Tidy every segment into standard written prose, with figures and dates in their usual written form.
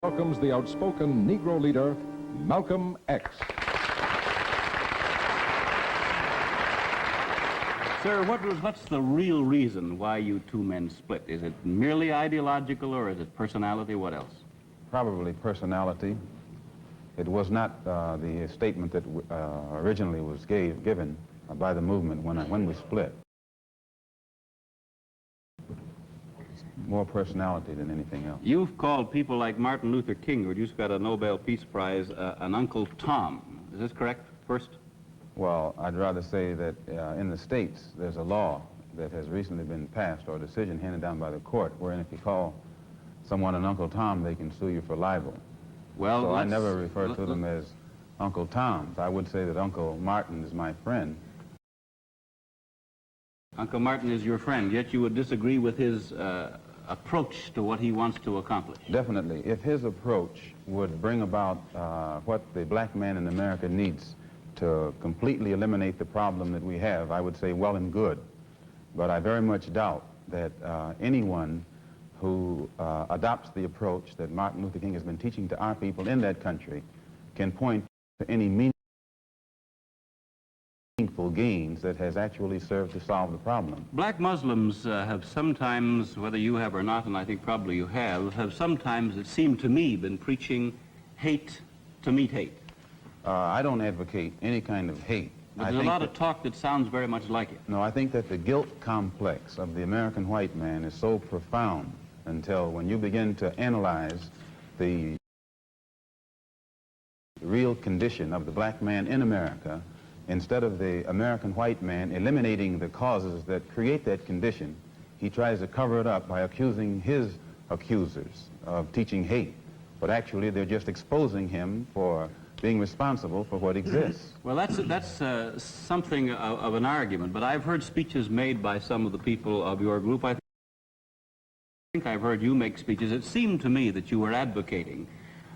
Welcomes the outspoken Negro leader, Malcolm X. Sir, what's the real reason why you two men split? Is it merely ideological, or is it personality? What else? Probably personality. It was not the statement that originally was given by the movement when we split. More personality than anything else. You've called people like Martin Luther King, who just got a Nobel Peace Prize, an Uncle Tom. Is this correct, first? Well, I'd rather say that in the States, there's a law that has recently been passed, or a decision handed down by the court, wherein if you call someone an Uncle Tom, they can sue you for libel. Well, so I never refer to them as Uncle Toms. I would say that Uncle Martin is my friend. Uncle Martin is your friend, yet you would disagree with his approach to what he wants to accomplish. Definitely. If his approach would bring about what the black man in America needs to completely eliminate the problem that we have, I would say well and good. But I very much doubt that anyone who adopts the approach that Martin Luther King has been teaching to our people in that country can point to any meaningful gains that has actually served to solve the problem. Black Muslims have sometimes, whether you have or not, and I think probably you have sometimes, it seemed to me, been preaching hate to meet hate. I don't advocate any kind of hate. But there's a lot of talk that sounds very much like it. No, I think that the guilt complex of the American white man is so profound until when you begin to analyze the real condition of the black man in America, instead of the American white man eliminating the causes that create that condition, he tries to cover it up by accusing his accusers of teaching hate. But actually, they're just exposing him for being responsible for what exists. Well, that's something of an argument, but I've heard speeches made by some of the people of your group. I think I've heard you make speeches. It seemed to me that you were advocating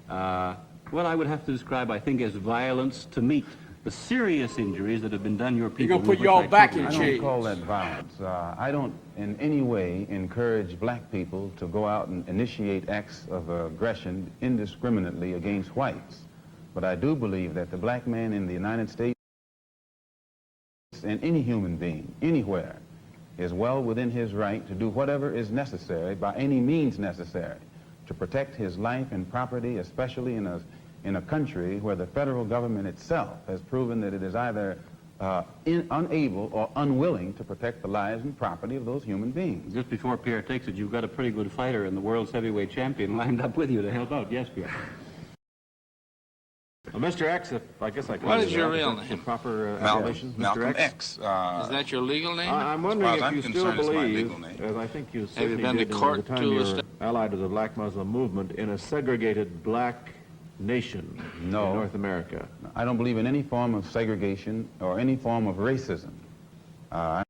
what I would have to describe, I think, as violence to meet the serious injuries that have been done your people. You're going to put you all back in I chains. don't call that violence. I don't in any way encourage black people to go out and initiate acts of aggression indiscriminately against whites. But I do believe that the black man in the United States and any human being, anywhere, is well within his right to do whatever is necessary, by any means necessary, to protect his life and property, especially in a country where the federal government itself has proven that it is either unable or unwilling to protect the lives and property of those human beings. Just before Pierre takes it, you've got a pretty good fighter in the world's heavyweight champion lined up with you to help out. Yes, Pierre. Well, Mr. X, I guess I can. What is your real name? Proper Malcolm Mr. X. Is that your legal name? I'm wondering as far as if I'm you still concerned, it's my believe, legal name. as I think you Have you certainly been to did court at the time to you were esta- allied to the Black Muslim movement, in a segregated black nation in North America. I don't believe in any form of segregation or any form of racism. I'm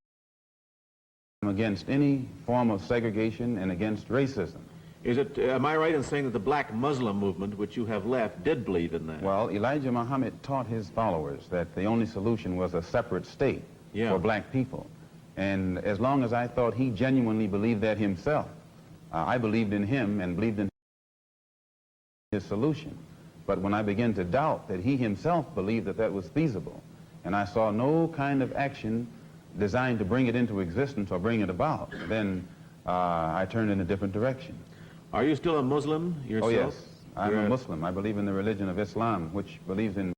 against any form of segregation and against racism. Am I right in saying that the Black Muslim movement, which you have left, did believe in that? Well, Elijah Muhammad taught his followers that the only solution was a separate state for black people. And as long as I thought he genuinely believed that himself, I believed in him and believed in his solution. But when I began to doubt that he himself believed that that was feasible, and I saw no kind of action designed to bring it into existence or bring it about, then I turned in a different direction. Are you still a Muslim yourself? Oh, yes. I'm a Muslim. I believe in the religion of Islam, which believes in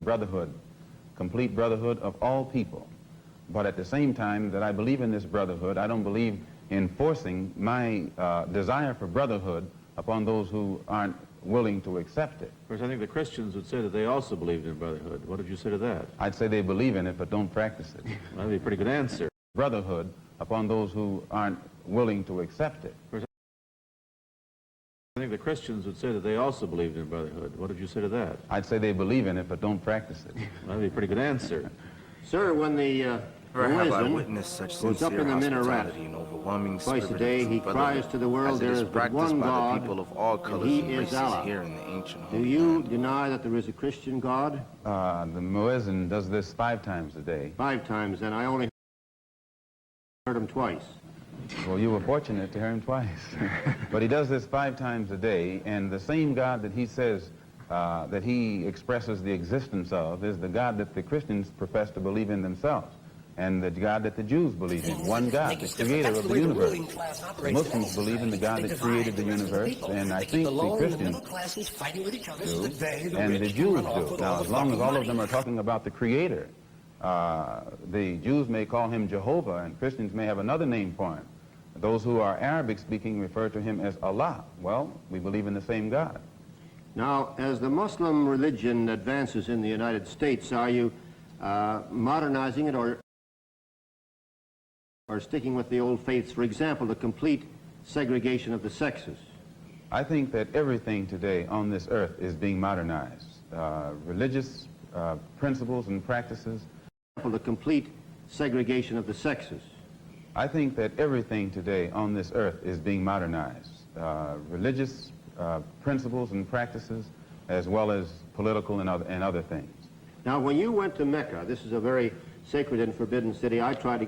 brotherhood, complete brotherhood of all people. But at the same time that I believe in this brotherhood, I don't believe in forcing my desire for brotherhood upon those who aren't willing to accept it. Of course, I think the Christians would say that they also believed in brotherhood. What did you say to that? I'd say they believe in it, but don't practice it. Well, that'd be a pretty good answer. Brotherhood upon those who aren't willing to accept it. I think the Christians would say that they also believed in brotherhood. What did you say to that? I'd say they believe in it, but don't practice it. Well, that'd be a pretty good answer. Sir, when the Never have I muezzin witnessed such goes up sincere in the minaret, hospitality and overwhelming twice a spirit day of he brotherhood, cries to the world, as it there is is but practiced one by God, the people of all and colors he and is races Allah. here in the ancient Do you homeland. deny that there is a Christian God? The muezzin does this 5 times a day. 5 times, and I only heard him twice. Well, you were fortunate to hear him twice. But he does this 5 times a day, and the same God that he says that he expresses the existence of is the God that the Christians profess to believe in themselves, and the God that the Jews believe in, one God, the creator of the universe. The Muslims believe in the God that created the universe, and I think the Christians do, and the Jews do. Now, as long as all of them are talking about the creator, the Jews may call him Jehovah, and Christians may have another name for him. Those who are Arabic-speaking refer to him as Allah. Well, we believe in the same God. Now, as the Muslim religion advances in the United States, are you modernizing it or sticking with the old faiths? For example, the complete segregation of the sexes. I think that everything today on this earth is being modernized. Religious principles and practices. The complete segregation of the sexes. I think that everything today on this earth is being modernized. Religious principles and practices, as well as political and other things. Now, when you went to Mecca, this is a very sacred and forbidden city. I tried to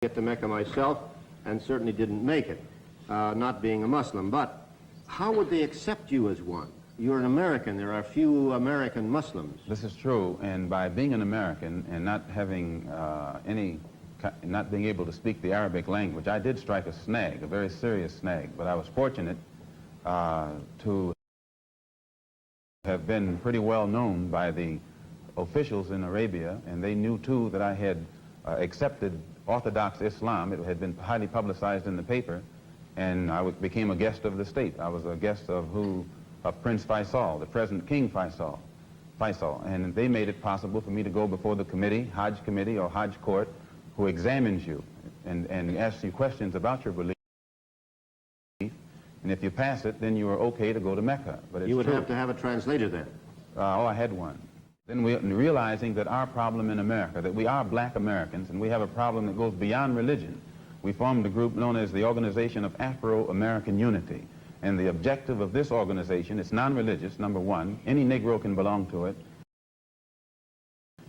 get to Mecca myself and certainly didn't make it, not being a Muslim. But how would they accept you as one? You're an American. There are few American Muslims. This is true, and by being an American and not having not being able to speak the Arabic language, I did strike a snag, a very serious snag, but I was fortunate to have been pretty well known by the officials in Arabia, and they knew too that I had accepted Orthodox Islam. It had been highly publicized in the paper, and I became a guest of the state. I was a guest of Prince Faisal, the present King Faisal, and they made it possible for me to go before the committee, Hajj committee or Hajj court, who examines you and asks you questions about your belief, and if you pass it, then you are okay to go to Mecca. But you would have to have a translator then. Oh, I had one. Then realizing that our problem in America, that we are black Americans, and we have a problem that goes beyond religion, we formed a group known as the Organization of Afro-American Unity. And the objective of this organization, it's non-religious, number one. Any Negro can belong to it.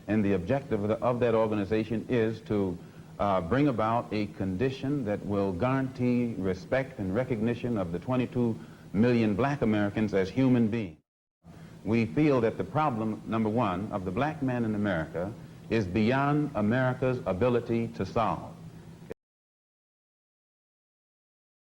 And the objective of that organization is to bring about a condition that will guarantee respect and recognition of the 22 million black Americans as human beings. We feel that the problem, number one, of the black man in America is beyond America's ability to solve.